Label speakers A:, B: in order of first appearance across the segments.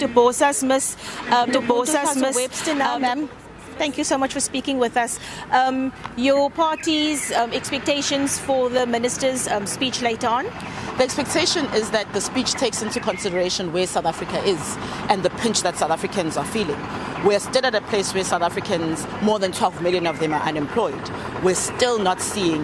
A: to Bosa's Miss Webster now, ma'am. Thank you so much for speaking with us. Your party's expectations for the minister's speech later on?
B: The expectation is that the speech takes into consideration where South Africa is and the pinch that South Africans are feeling. We're still at a place where South Africans, more than 12 million of them are unemployed. We're still not seeing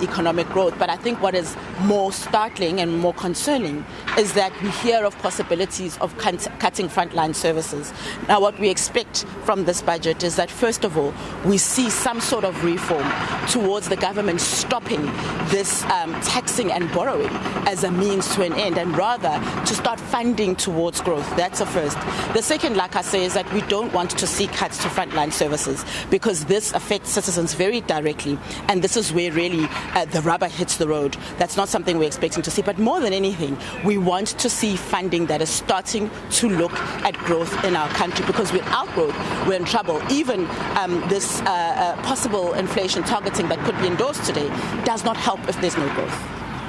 B: economic growth. But I think what is more startling and more concerning is that we hear of possibilities of cutting frontline services. Now, what we expect from this budget is that, first of all, we see some sort of reform towards the government stopping this taxing and borrowing as a means to an end, and rather to start funding towards growth. That's a first. The second, like I say, is that we don't want to see cuts to frontline services, because this affects citizens very directly, and this is where really the rubber hits the road. That's not something we're expecting to see, but more than anything, we want to see funding that is starting to look at growth in our country, because without growth, we're in trouble. Even this possible inflation targeting that could be endorsed today does not help if there's no growth.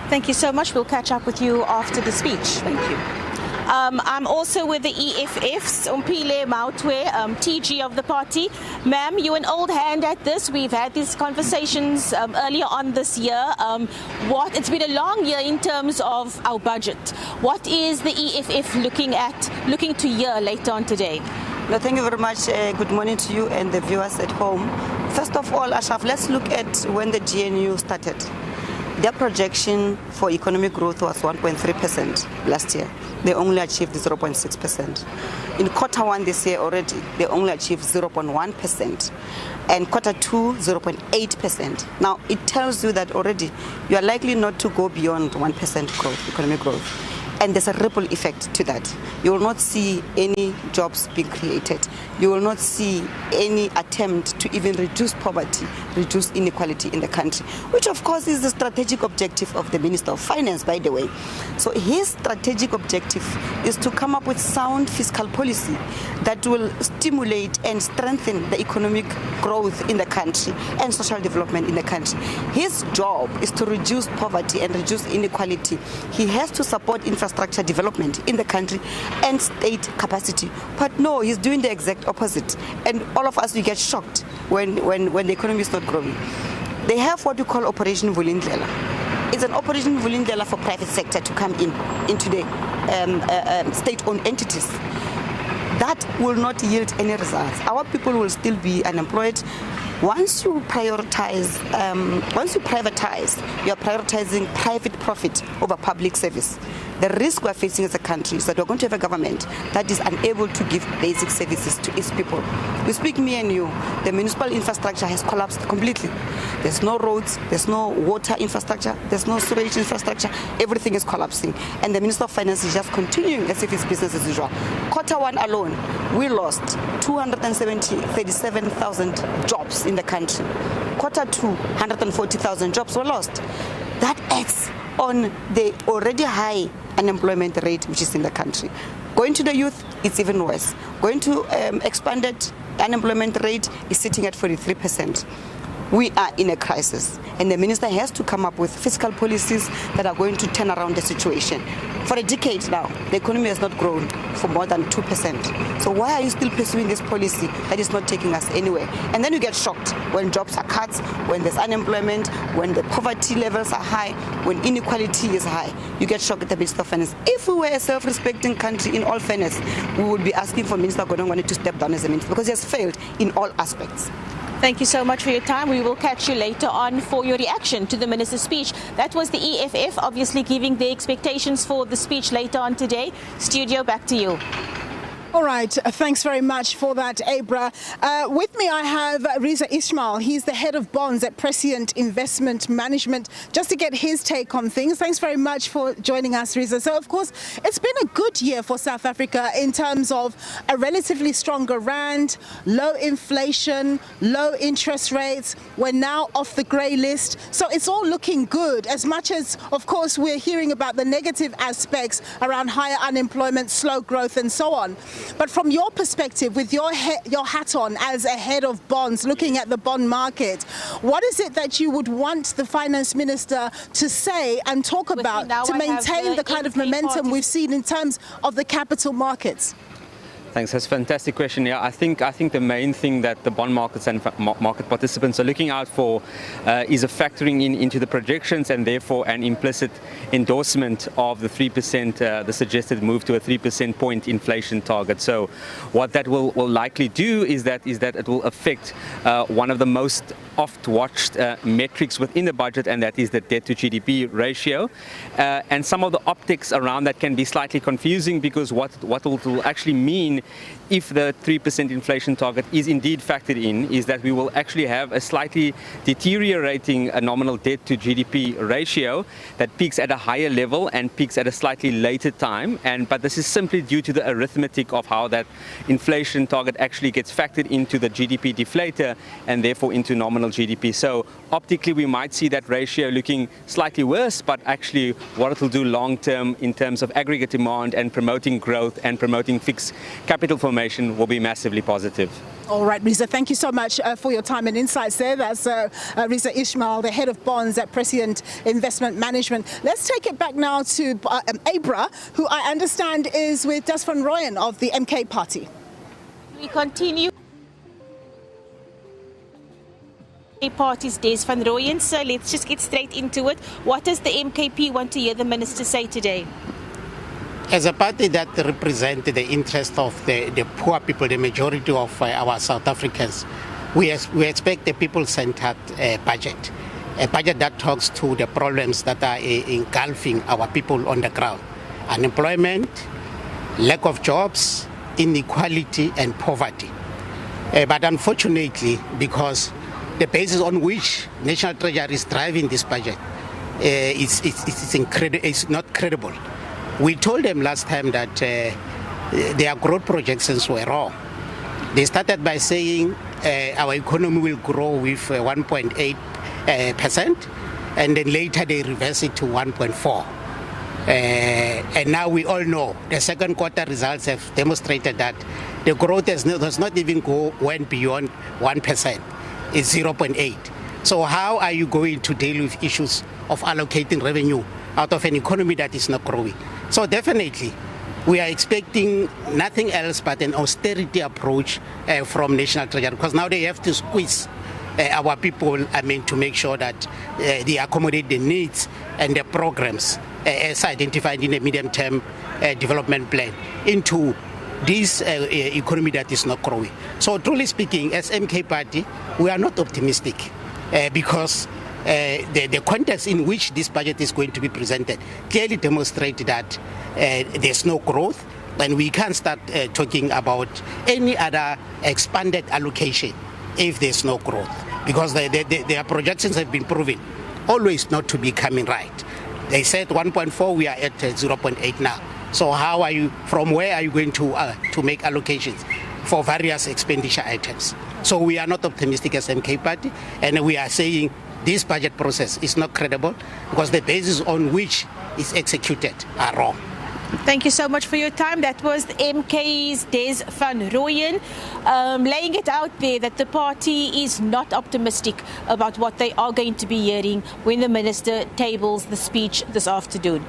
A: Thank you so much. We'll catch up with you after the speech.
B: Thank you.
A: I'm also with the EFFs, Umpile Mautwe, TG of the party. Ma'am, you're an old hand at this. We've had these conversations earlier on this year. It's been a long year in terms of our budget. What is the EFF looking to hear later on today?
C: No, thank you very much. Good morning to you and the viewers at home. First of all, Ashraf, let's look at when the GNU started. Their projection for economic growth was 1.3% last year. They only achieved 0.6%. In quarter one this year already, they only achieved 0.1%. And quarter two, 0.8%. Now, it tells you that already you are likely not to go beyond 1% growth, economic growth. And there's a ripple effect to that. You will not see any jobs being created. You will not see any attempt to even reduce poverty, reduce inequality in the country, which of course is the strategic objective of the Minister of Finance, by the way. So his strategic objective is to come up with sound fiscal policy that will stimulate and strengthen the economic growth in the country and social development in the country. His job is to reduce poverty and reduce inequality. He has to support infrastructure development in the country and state capacity. But no, he's doing the exact opposite. And all of us, we get shocked when the economy is not growing. They have what we call Operation Vulindlela. It's an Operation Vulindlela for private sector to come into the state-owned entities. That will not yield any results. Our people will still be unemployed. Once you privatize, you are prioritizing private profit over public service. The risk we are facing as a country is that we're going to have a government that is unable to give basic services to its people. We speak, me and you, the municipal infrastructure has collapsed completely. There's no roads, there's no water infrastructure, there's no sewage infrastructure, everything is collapsing. And the Minister of Finance is just continuing as if it's business as usual. Quarter one alone, we lost 237,000 jobs in the country. Quarter two, 140,000 jobs were lost. That adds on the already high unemployment rate which is in the country. Going to the youth, it's even worse. Going to expanded unemployment rate is sitting at 43%. We are in a crisis, and the minister has to come up with fiscal policies that are going to turn around the situation. For a decade now, the economy has not grown for more than 2%. So why are you still pursuing this policy that is not taking us anywhere? And then you get shocked when jobs are cut, when there's unemployment, when the poverty levels are high, when inequality is high. You get shocked at the Minister of Finance. If we were a self-respecting country, in all fairness, we would be asking for Minister Godongwana to step down as a minister, because he has failed in all aspects.
A: Thank you so much for your time. We will catch you later on for your reaction to the minister's speech. That was the EFF, obviously giving their expectations for the speech later on today. Studio, back to you.
D: All right, thanks very much for that, Abra. With me, I have Riza Ismail. He's the head of bonds at Prescient Investment Management, just to get his take on things. Thanks very much for joining us, Riza. So, of course, it's been a good year for South Africa in terms of a relatively stronger rand, low inflation, low interest rates. We're now off the grey list. So it's all looking good, as much as, of course, we're hearing about the negative aspects around higher unemployment, slow growth, and so on. But from your perspective, with your hat on as a head of bonds, looking at the bond market, what is it that you would want the finance minister to say and talk about to maintain the kind of momentum we've seen in terms of the capital markets?
E: Thanks. That's a fantastic question. Yeah, I think the main thing that the bond markets and market participants are looking out for is a factoring into the projections and therefore an implicit endorsement of the 3%, the suggested move to a 3% point inflation target. So what that will likely do is that it will affect one of the most oft-watched metrics within the budget, and that is the debt to GDP ratio. And some of the optics around that can be slightly confusing, because what it will actually mean if the 3% inflation target is indeed factored in is that we will actually have a slightly deteriorating nominal debt to GDP ratio that peaks at a higher level and peaks at a slightly later time. But this is simply due to the arithmetic of how that inflation target actually gets factored into the GDP deflator and therefore into nominal GDP. So optically we might see that ratio looking slightly worse, but actually what it will do long term in terms of aggregate demand and promoting growth and promoting fixed capital formation will be massively positive.
D: All right, Riza, thank you so much for your time and insights there. That's Riza Ishmael, the head of bonds at Prescient Investment Management. Let's take it back now to Abra, who I understand is with Des van Rooyen of the MK party.
A: We continue. Party's Des van Rooyen, so let's just get straight into it. What does the MKP want to hear the minister say today?
F: As a party that represents the interest of the poor people, the majority of our South Africans, we expect a people-centered budget, a budget that talks to the problems that are engulfing our people on the ground: unemployment, lack of jobs, inequality and poverty. But unfortunately, because the basis on which National Treasury is driving this budget it's not credible. We told them last time that their growth projections were wrong. They started by saying our economy will grow with 1.8%, and then later they reversed it to 1.4%. And now we all know the second quarter results have demonstrated that the growth does not even went beyond 1%. It's 0.8%. So how are you going to deal with issues of allocating revenue out of an economy that is not growing? So definitely, we are expecting nothing else but an austerity approach from National Treasury, because now they have to squeeze our people, to make sure that they accommodate the needs and the programs as identified in the medium-term development plan into this economy that is not growing. So truly speaking, as MK Party, we are not optimistic because the context in which this budget is going to be presented clearly demonstrates that there's no growth, and we can't start talking about any other expanded allocation if there's no growth, because their projections have been proven always not to be coming right. They said 1.4, we are at 0.8 now. So how are you, from where are you going to make allocations for various expenditure items? So we are not optimistic as MK Party, and we are saying this budget process is not credible because the basis on which it's executed are wrong.
A: Thank you so much for your time. That was the MK's Des van Rooyen, laying it out there that the party is not optimistic about what they are going to be hearing when the minister tables the speech this afternoon.